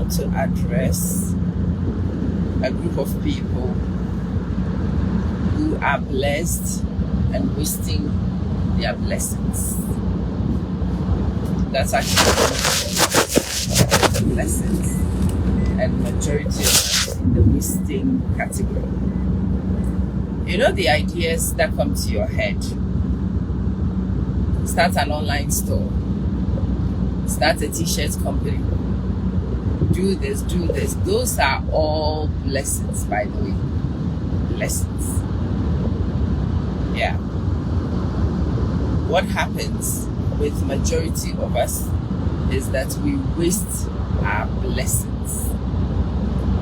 want to address a group of people who are blessed and wasting their blessings. That's actually blessings, and majority of us in the wasting category. You know, the ideas that come to your head: start an online store, start a t-shirt company, do this. Those are all blessings, by the way. Blessings. Yeah. What happens with majority of us is that we waste our blessings.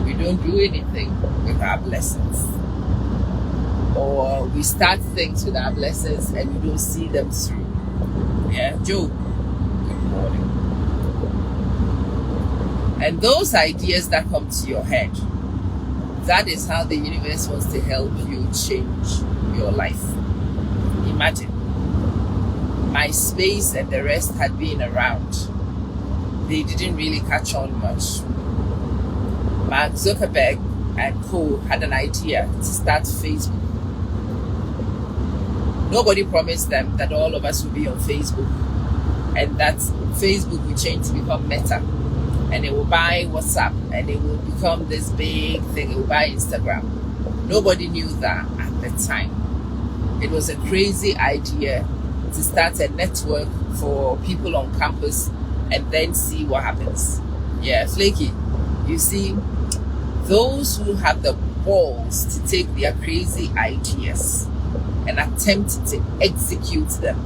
We don't do anything with our blessings. Or we start things with our blessings and we don't see them through. Yeah, Joe, good morning. And those ideas that come to your head, that is how the universe wants to help you change your life. Imagine, MySpace and the rest had been around. They didn't really catch on much. Mark Zuckerberg and co had an idea to start Facebook. Nobody promised them that all of us would be on Facebook and that Facebook will change to become Meta, and it will buy WhatsApp and it will become this big thing. It will buy Instagram. Nobody knew that at the time. It was a crazy idea to start a network for people on campus and then see what happens. Yeah, flaky. You see, those who have the balls to take their crazy ideas and attempt to execute them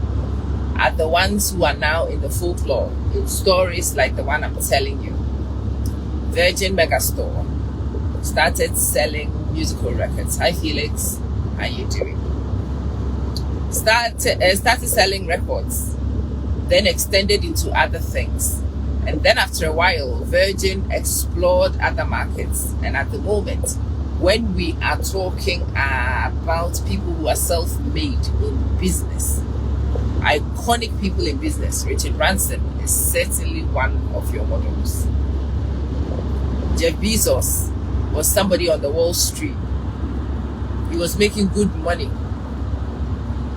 are the ones who are now in the folklore, in stories like the one I'm telling you. Virgin Megastore started selling musical records. Hi Felix, how you doing? Started selling records, then extended into other things. And then after a while, Virgin explored other markets. And at the moment, when we are talking about people who are self-made in business, iconic people in business, Richard Branson is certainly one of your models. Jeff Bezos was somebody on the Wall Street. He was making good money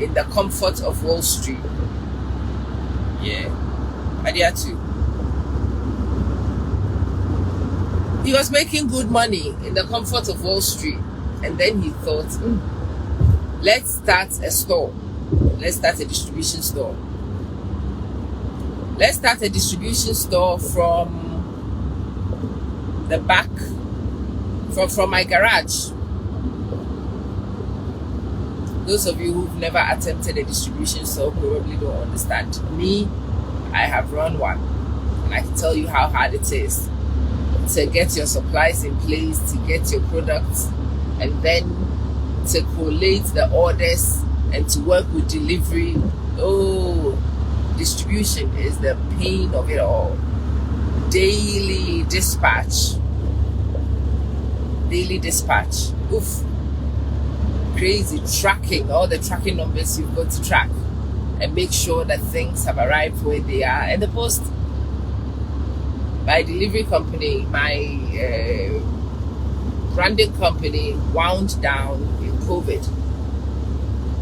in the comfort of Wall Street. Yeah, Adiatu. He was making good money in the comfort of Wall Street, and then he thought, let's start a store. Let's start a distribution store. Let's start a distribution store from the back, from my garage. Those of you who've never attempted a distribution store probably don't understand. Me, I have run one, and I can tell you how hard it is to get your supplies in place, to get your products, and then to collate the orders and to work with delivery. Oh, distribution is the pain of it all. Daily dispatch. Oof. Crazy tracking, all the tracking numbers you've got to track and make sure that things have arrived where they are. And the post, my delivery company, my branding company wound down in COVID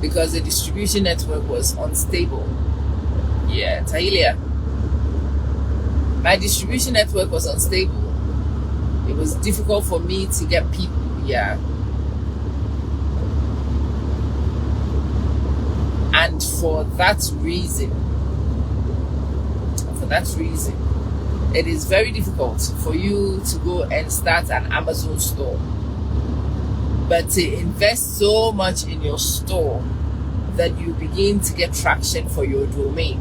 because the distribution network was unstable. Yeah, Tahilia. My distribution network was unstable. It was difficult for me to get people. Yeah. And for that reason, it is very difficult for you to go and start an Amazon store. But to invest so much in your store that you begin to get traction for your domain.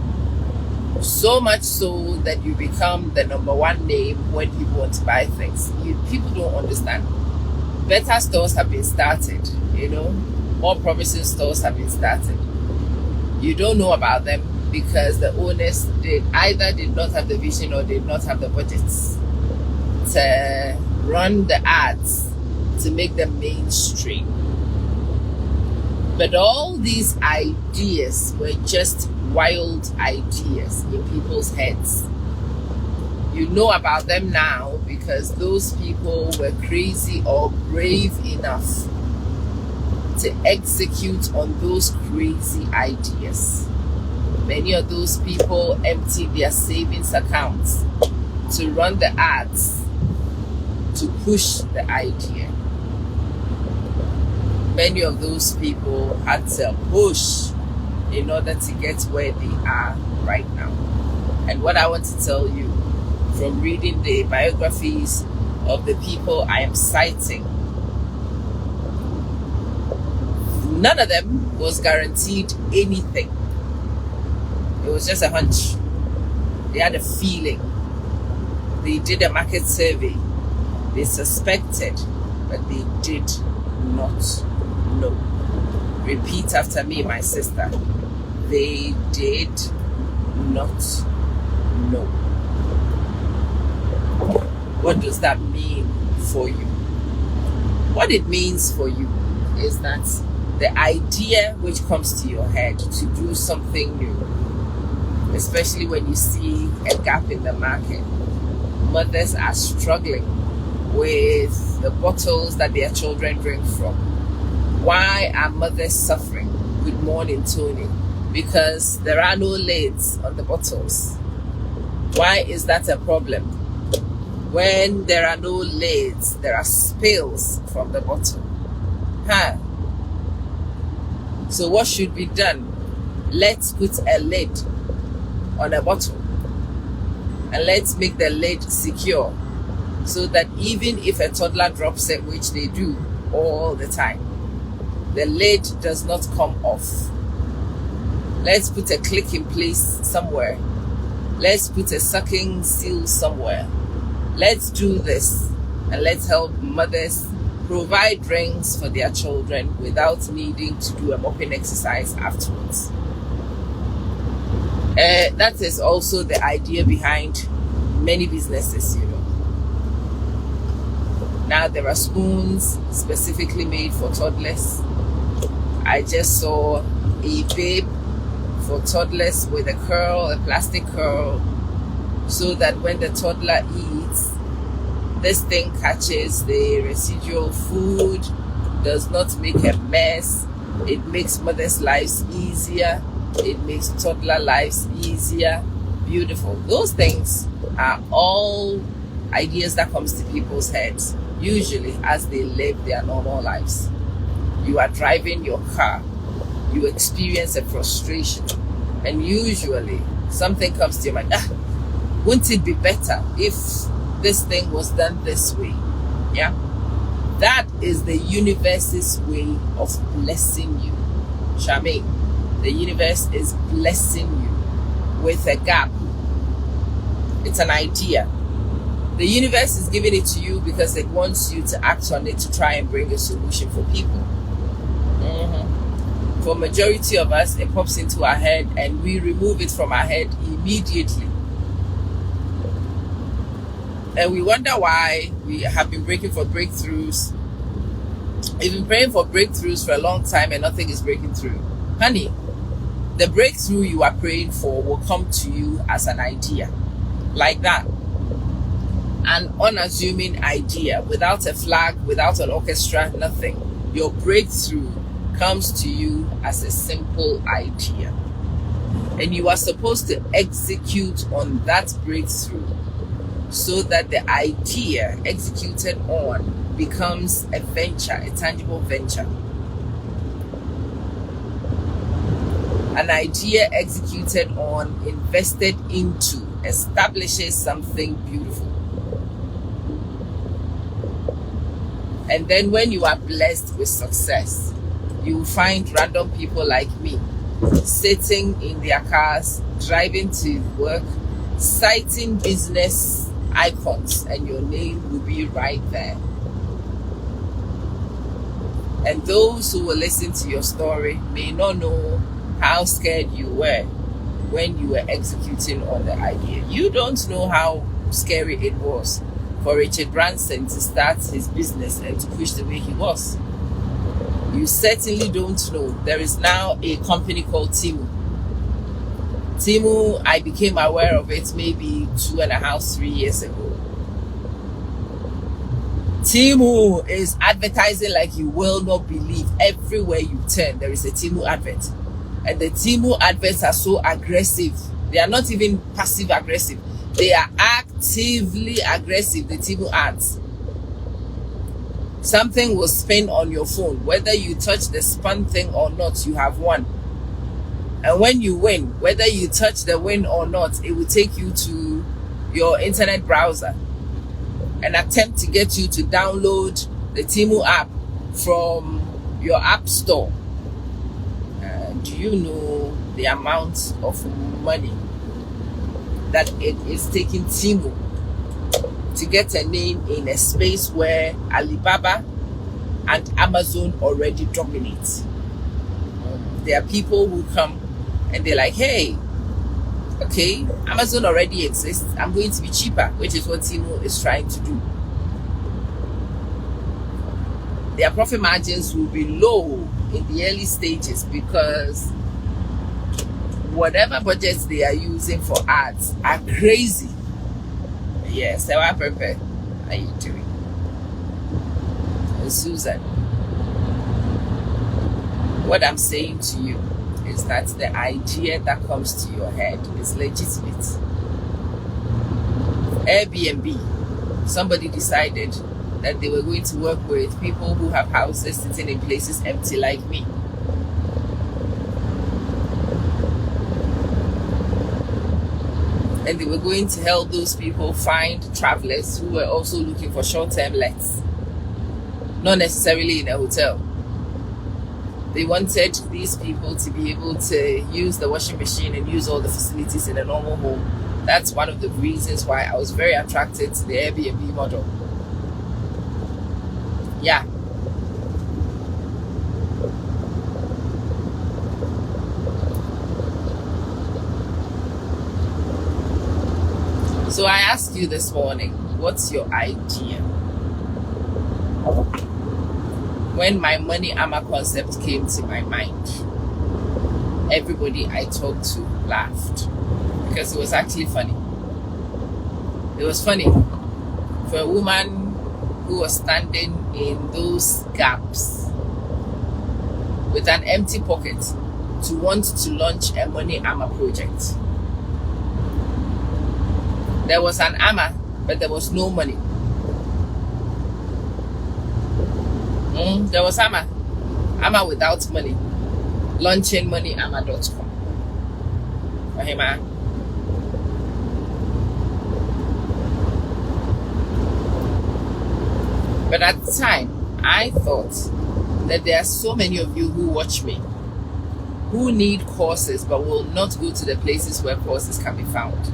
So much so that you become the number one name when people want to buy things. People don't understand. Better stores have been started, more promising stores have been started. You don't know about them because the owners either did not have the vision or did not have the budgets to run the ads to make them mainstream. But all these ideas were just wild ideas in people's heads. You know about them now because those people were crazy or brave enough to execute on those crazy ideas. Many of those people emptied their savings accounts to run the ads to push the idea. Many of those people had to push in order to get where they are right now. And what I want to tell you from reading the biographies of the people I am citing, none of them was guaranteed anything. It was just a hunch. They had a feeling. They did a market survey. They suspected, but they did not know. Repeat after me, my sister. They did not know. What does that mean for you? What it means for you is that the idea which comes to your head to do something new, especially when you see a gap in the market, mothers are struggling with the bottles that their children drink from. Why are mothers suffering? Good morning, Tony. Because there are no lids on the bottles. Why is that a problem? When there are no lids, there are spills from the bottle. So what should be done? Let's put a lid on a bottle and let's make the lid secure so that even if a toddler drops it, which they do all the time, the lid does not come off. Let's put a click in place somewhere. Let's put a sucking seal somewhere. Let's do this and let's help mothers provide drinks for their children without needing to do a mopping exercise afterwards. That is also the idea behind many businesses, you know. Now there are spoons specifically made for toddlers. I just saw a babe for toddlers with a curl, a plastic curl, so that when the toddler eats, this thing catches the residual food, does not make a mess. It makes mothers' lives easier. It makes toddler lives easier. Beautiful. Those things are all ideas that comes to people's heads, usually as they live their normal lives. You are driving your car, you experience a frustration, and usually something comes to your mind. Wouldn't it be better if this thing was done this way? Yeah, that is the universe's way of blessing you. Charmaine, the universe is blessing you with a gap. It's an idea. The universe is giving it to you because it wants you to act on it to try and bring a solution for people. For majority of us, it pops into our head and we remove it from our head immediately. And we wonder why we have been breaking for breakthroughs. We've been praying for breakthroughs for a long time and nothing is breaking through. Honey, the breakthrough you are praying for will come to you as an idea. Like that. An unassuming idea, without a flag, without an orchestra, nothing. Your breakthrough comes to you as a simple idea. And you are supposed to execute on that breakthrough so that the idea executed on becomes a venture, a tangible venture. An idea executed on, invested into, establishes something beautiful. And then when you are blessed with success, you will find random people like me sitting in their cars, driving to work, citing business icons, and your name will be right there. And those who will listen to your story may not know how scared you were when you were executing on the idea. You don't know how scary it was for Richard Branson to start his business and to push the way he was. You certainly don't know. There is now a company called Temu. Temu, I became aware of it maybe 2.5, 3 years ago. Temu is advertising like you will not believe. Everywhere you turn, there is a Temu advert. And the Temu adverts are so aggressive. They are not even passive aggressive. They are actively aggressive, the Temu ads. Something will spin on your phone. Whether you touch the spun thing or not, you have won. And when you win, whether you touch the win or not, it will take you to your internet browser and attempt to get you to download the Temu app from your app store. Do you know the amount of money that it is taking Temu to get a name in a space where Alibaba and Amazon already dominate? There are people who come and they're like, hey, okay, Amazon already exists. I'm going to be cheaper, which is what Temu is trying to do. Their profit margins will be low in the early stages because whatever budgets they are using for ads are crazy. Yes, Sewa Pepe, how are you doing? And Susan, what I'm saying to you is that the idea that comes to your head is legitimate. Airbnb, somebody decided that they were going to work with people who have houses sitting in places empty like me. And they were going to help those people find travelers who were also looking for short-term lets, not necessarily in a hotel. They wanted these people to be able to use the washing machine and use all the facilities in a normal home. That's one of the reasons why I was very attracted to the Airbnb model. Yeah. So I asked you this morning, what's your idea? When my Money Ama concept came to my mind, everybody I talked to laughed because it was actually funny. It was funny for a woman who was standing in those gaps with an empty pocket to want to launch a Money Ama project. There was an Ama, but there was no money. There was Ama without money, launching moneyama.com. But at the time, I thought that there are so many of you who watch me who need courses but will not go to the places where courses can be found.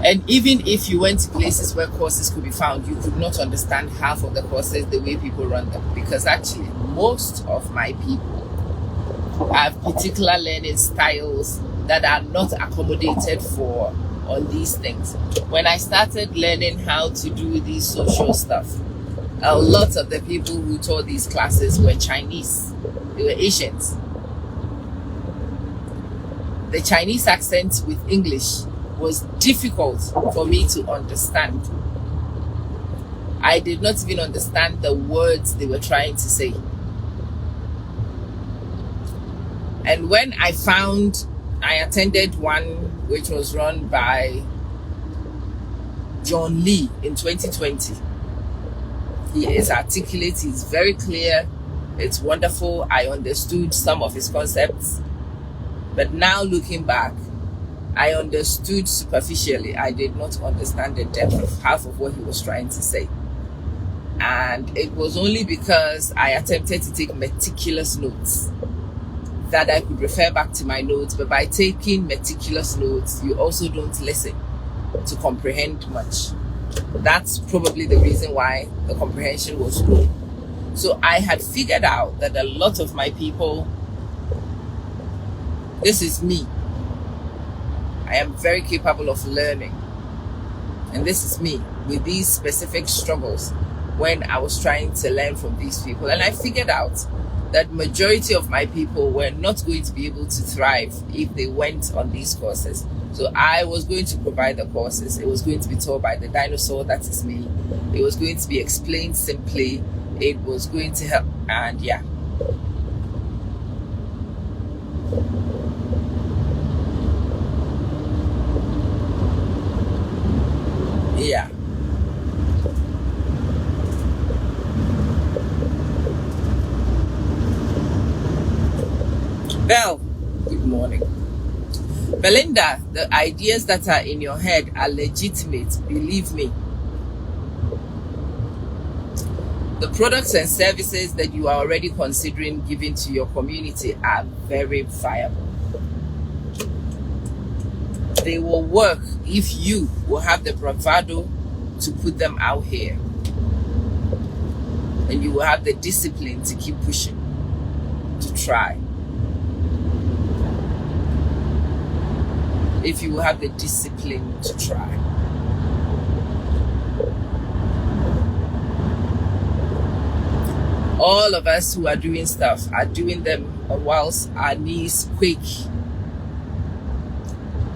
And even if you went to places where courses could be found, you could not understand half of the courses the way people run them. Because actually, most of my people have particular learning styles that are not accommodated for on these things. When I started learning how to do these social stuff, a lot of the people who taught these classes were Chinese. They were Asians. The Chinese accent with English was difficult for me to understand. I did not even understand the words they were trying to say. And when I attended one which was run by John Lee in 2020. He is articulate, he's very clear, it's wonderful. I understood some of his concepts. But now looking back, I understood superficially. I did not understand the depth of half of what he was trying to say. And it was only because I attempted to take meticulous notes that I could refer back to my notes. But by taking meticulous notes, you also don't listen to comprehend much. That's probably the reason why the comprehension was low. So I had figured out that a lot of my people, this is me. I am very capable of learning. And this is me with these specific struggles when I was trying to learn from these people. And I figured out that majority of my people were not going to be able to thrive if they went on these courses. So I was going to provide the courses. It was going to be taught by the dinosaur that is me. It was going to be explained simply. It was going to help, and yeah. Yeah. Belle, good morning. Belinda, the ideas that are in your head are legitimate, believe me. The products and services that you are already considering giving to your community are very viable. They will work if you will have the bravado to put them out here. And you will have the discipline to keep pushing, to try. If you will have the discipline to try. All of us who are doing stuff are doing them whilst our knees quake.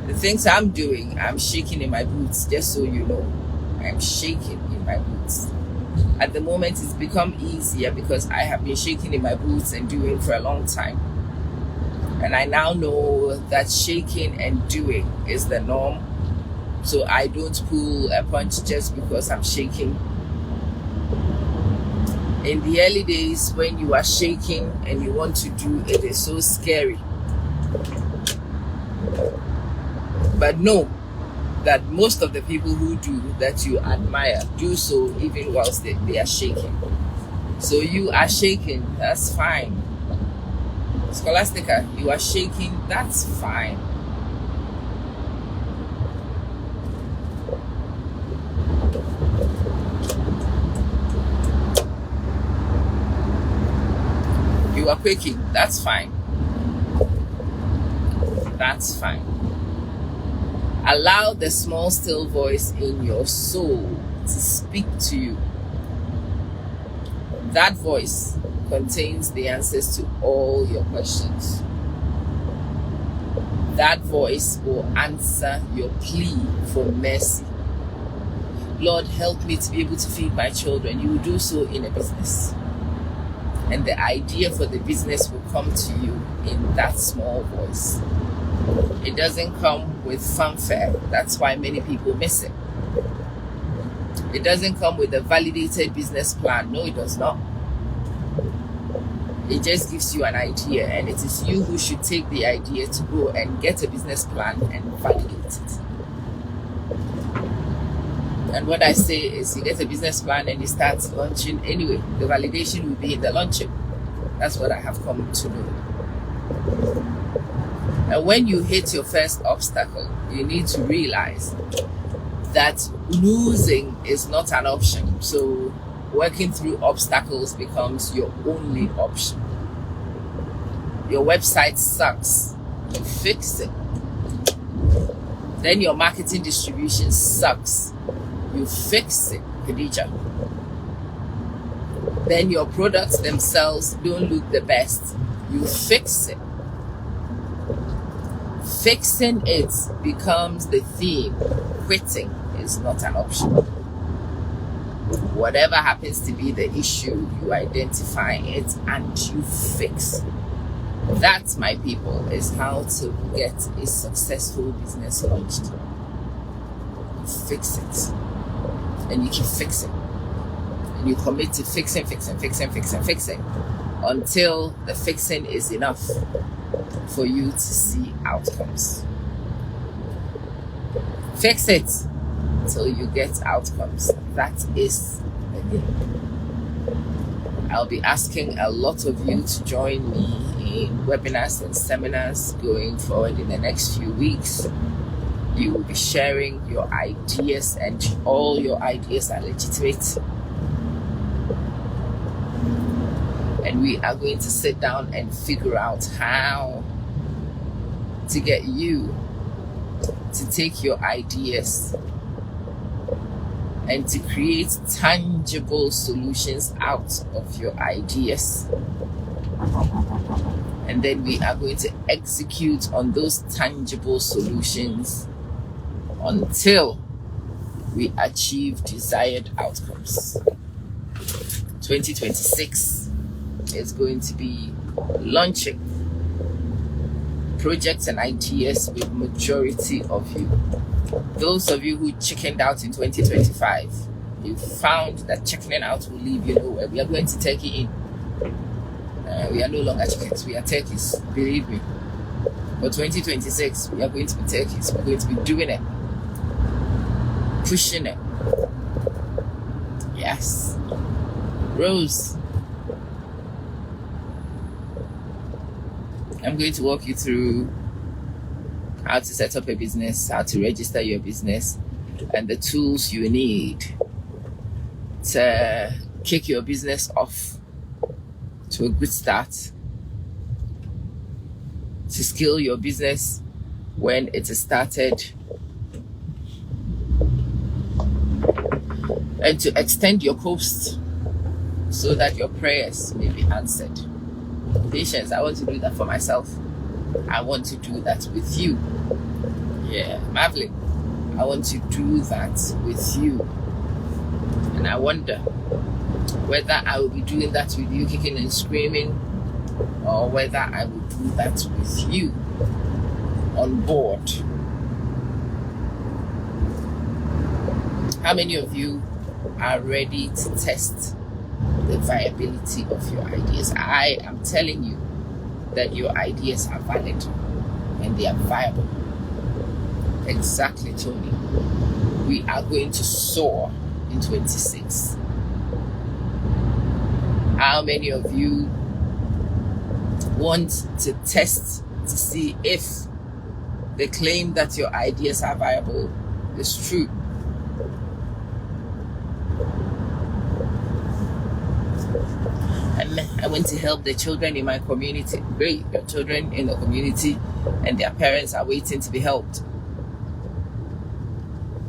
The things I'm doing, I'm shaking in my boots, just so you know. I'm shaking in my boots. At the moment, it's become easier because I have been shaking in my boots and doing for a long time. And I now know that shaking and doing is the norm. So I don't pull a punch just because I'm shaking. In the early days, when you are shaking and you want to do, it is so scary. But know that most of the people who do that you admire do so even whilst they are shaking. So you are shaking, that's fine. Scholastica, you are shaking, that's fine. You are quaking, that's fine. That's fine. Allow the small, still voice in your soul to speak to you. That voice contains the answers to all your questions. That voice will answer your plea for mercy. Lord, help me to be able to feed my children. You will do so in a business. And the idea for the business will come to you in that small voice. It doesn't come with fanfare. That's why many people miss it. It doesn't come with a validated business plan. No, it does not. It just gives you an idea, and it is you who should take the idea to go and get a business plan and validate it. And what I say is, you get a business plan and you start launching anyway. The validation will be in the launching. That's what I have come to know. And when you hit your first obstacle, you need to realize that losing is not an option. So working through obstacles becomes your only option. Your website sucks. You fix it. Then your marketing distribution sucks. You fix it, Khadija. Then your products themselves don't look the best. You fix it. Fixing it becomes the theme. Quitting is not an option. Whatever happens to be the issue, you identify it and you fix. That, my people, is how to get a successful business launched. You fix it. And you keep fixing. And you commit to fixing until the fixing is enough for you to see outcomes. Fix it till you get outcomes. That is the game. I'll be asking a lot of you to join me in webinars and seminars going forward in the next few weeks. You will be sharing your ideas, and all your ideas are legitimate. And we are going to sit down and figure out how to get you to take your ideas and to create tangible solutions out of your ideas. And then we are going to execute on those tangible solutions until we achieve desired outcomes. 2026 is going to be launching projects and ideas with majority of you. Those of you who chickened out in 2025, you found that chickening out will leave you nowhere. We are going to take it in. We are no longer chickens, we are turkeys, believe me. For 2026, we are going to be turkeys. We're going to be doing it, pushing it. Yes. Rose, I'm going to walk you through how to set up a business, how to register your business, and the tools you need to kick your business off to a good start, to scale your business when it is started, and to extend your coast so that your prayers may be answered. Patience, I want to do that for myself. I want to do that with you. Yeah, Madeline, I want to do that with you. And I wonder whether I will be doing that with you kicking and screaming, or whether I will do that with you on board. How many of you are ready to test the viability of your ideas? I am telling you that your ideas are valid and they are viable. Exactly, Tony. We are going to soar in 26. How many of you want to test to see if the claim that your ideas are viable is true? I want to help the children in my community. Great, your children in the community and their parents are waiting to be helped.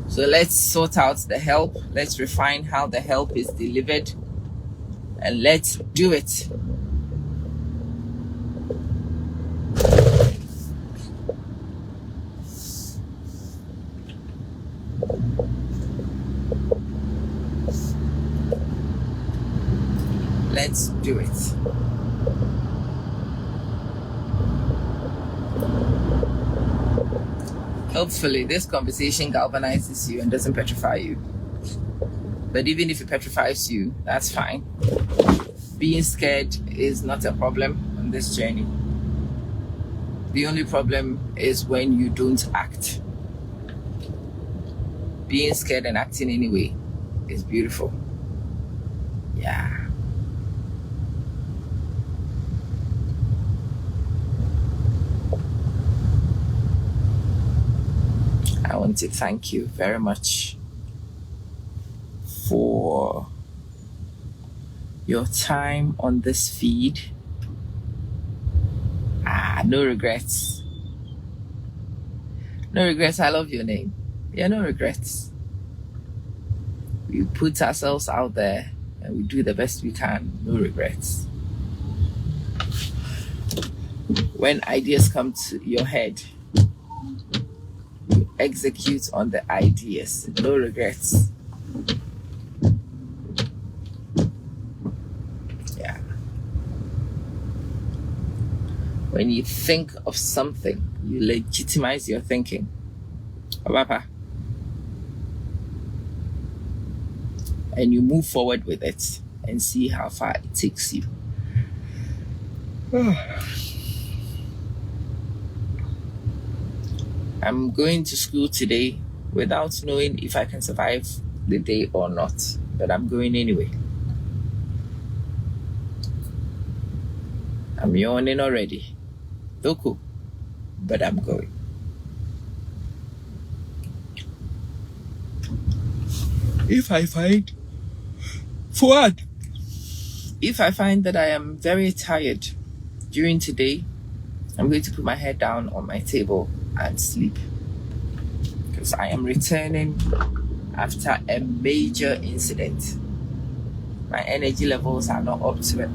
So let's sort out the help. Let's refine how the help is delivered. And let's do it. Let's do it. Hopefully this conversation galvanizes you and doesn't petrify you. But even if it petrifies you, that's fine. Being scared is not a problem on this journey. The only problem is when you don't act. Being scared and acting anyway is beautiful. Yeah. I want to thank you very much for your time on this feed. No regrets. No regrets. I love your name. Yeah, no regrets. We put ourselves out there and we do the best we can. No regrets. When ideas come to your head, you execute on the ideas. No regrets. Yeah. When you think of something, you legitimize your thinking. Papa. And you move forward with it and see how far it takes you. I'm going to school today without knowing if I can survive the day or not, but I'm going anyway. I'm yawning already. Doko, but I'm going. If I find that I am very tired during today, I'm going to put my head down on my table and sleep, because I am returning after a major incident. My energy levels are not up to it.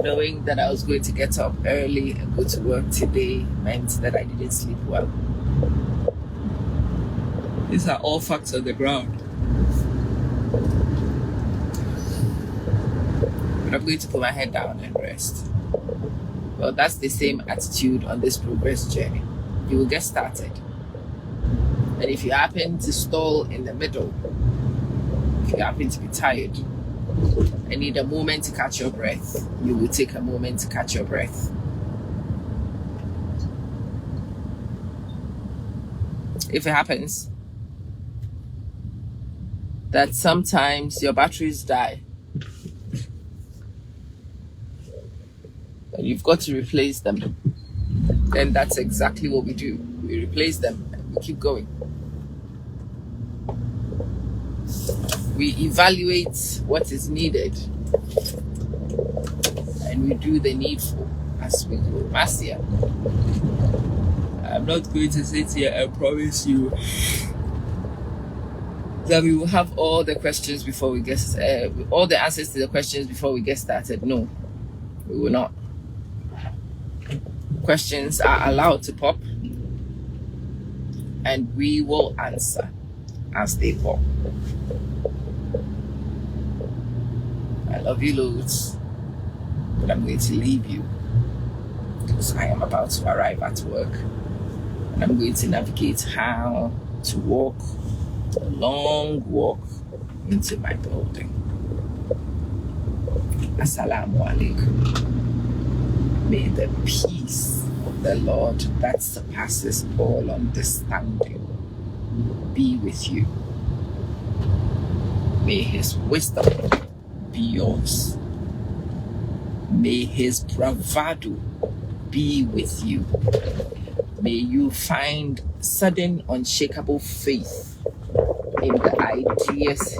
Knowing that I was going to get up early and go to work today meant that I didn't sleep well. These are all facts on the ground. But I'm going to put my head down and rest. Well, that's the same attitude on this progress journey. You will get started. And if you happen to stall in the middle, if you happen to be tired and need a moment to catch your breath, you will take a moment to catch your breath. If it happens that sometimes your batteries die and you've got to replace them, then that's exactly what we do. We replace them and we keep going. We evaluate what is needed and we do the needful as we go. Marcia, I'm not going to sit here and promise you that we will have all the questions before we get all the answers to the questions before we get started. No, we will not. Questions are allowed to pop and we will answer as they pop. I love you loads, but I'm going to leave you because I am about to arrive at work and I'm going to navigate how to walk a long walk into my building. Assalamu alaikum. May the peace of the Lord that surpasses all understanding be with you. May his wisdom be yours. May his bravado be with you. May you find sudden unshakable faith in the ideas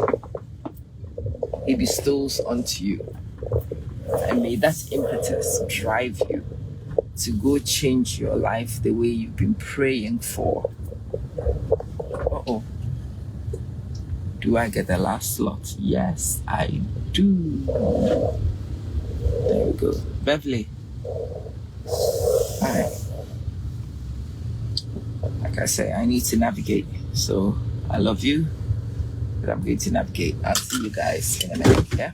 he bestows onto you. And may that impetus drive you to go change your life the way you've been praying for. Uh-oh. Do I get the last slot? Yes, I do. There we go. Beverly. Alright. Like I say, I need to navigate. So I love you, but I'm going to navigate. I'll see you guys in a minute, yeah?